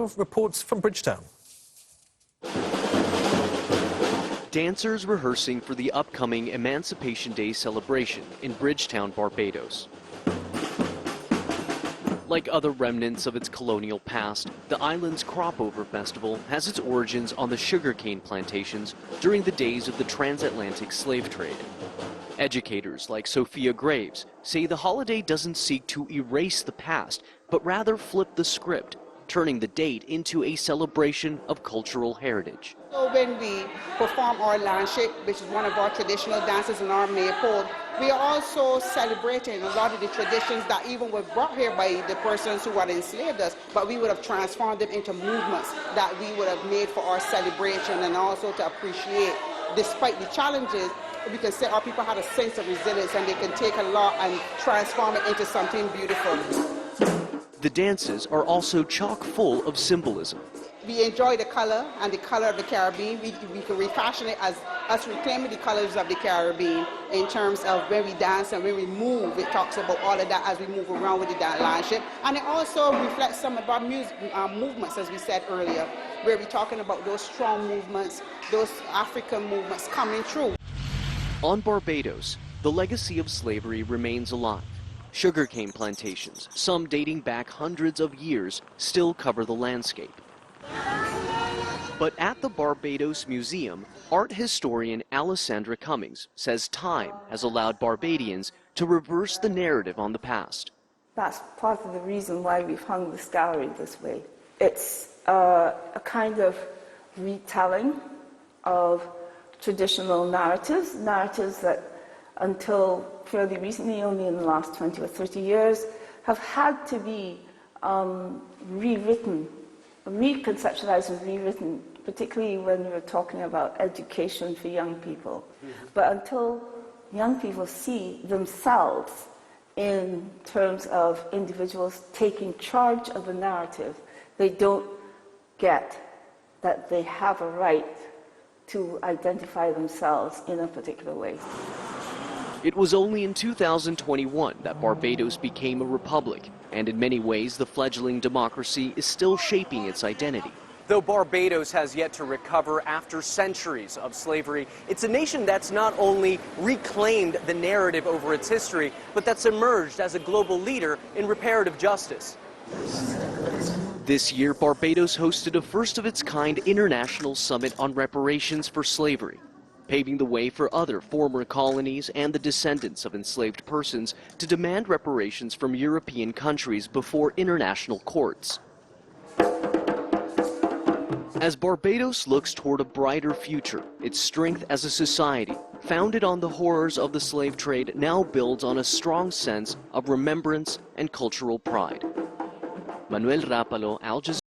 now reports from Bridgetown. Dancers rehearsing for the upcoming Emancipation Day celebration in Bridgetown, Barbados. Like other remnants of its colonial past, the island's Crop-Over Festival has its origins on the sugarcane plantations during the days of the transatlantic slave trade. Educators like Sophia Graves say the holiday doesn't seek to erase the past, but rather flip the script, turning the date into a celebration of cultural heritage. So when we perform our landship, which is one of our traditional dances in our maypole, we are also celebrating a lot of the traditions that even were brought here by the persons who had enslaved us, but we would have transformed them into movements that we would have made for our celebration and also to appreciate, despite the challenges, we can say our people had a sense of resilience and they can take a lot and transform it into something beautiful. The dances are also chock full of symbolism. We enjoy the color and the color of the Caribbean. We can refashion it as us reclaiming the colors of the Caribbean in terms of when we dance and when we move. It talks about all of that as we move around with the landship. And it also reflects some of our movements, as we said earlier, where we're talking about those strong movements, those African movements coming through. On Barbados, the legacy of slavery remains alive. Sugarcane plantations, some dating back hundreds of years, still cover the landscape. But at the Barbados Museum, art historian Alessandra Cummings says time has allowed Barbadians to reverse the narrative on the past. That's part of the reason why we've hung this gallery this way. It's a kind of retelling of traditional narratives that until fairly recently, only in the last 20 or 30 years, have had to be rewritten, reconceptualized and rewritten, particularly when we're talking about education for young people. But until young people see themselves in terms of individuals taking charge of the narrative, they don't get that they have a right to identify themselves in a particular way. It was only in 2021 that Barbados became a republic, and in many ways the fledgling democracy is still shaping its identity. Though Barbados has yet to recover after centuries of slavery, it's a nation that's not only reclaimed the narrative over its history, but that's emerged as a global leader in reparative justice. This year, Barbados hosted a first-of-its-kind international summit on reparations for slavery, paving the way for other former colonies and the descendants of enslaved persons to demand reparations from European countries before international courts. As Barbados looks toward a brighter future, its strength as a society, founded on the horrors of the slave trade, now builds on a strong sense of remembrance and cultural pride. Manuel Rapalo, Al Jazeera.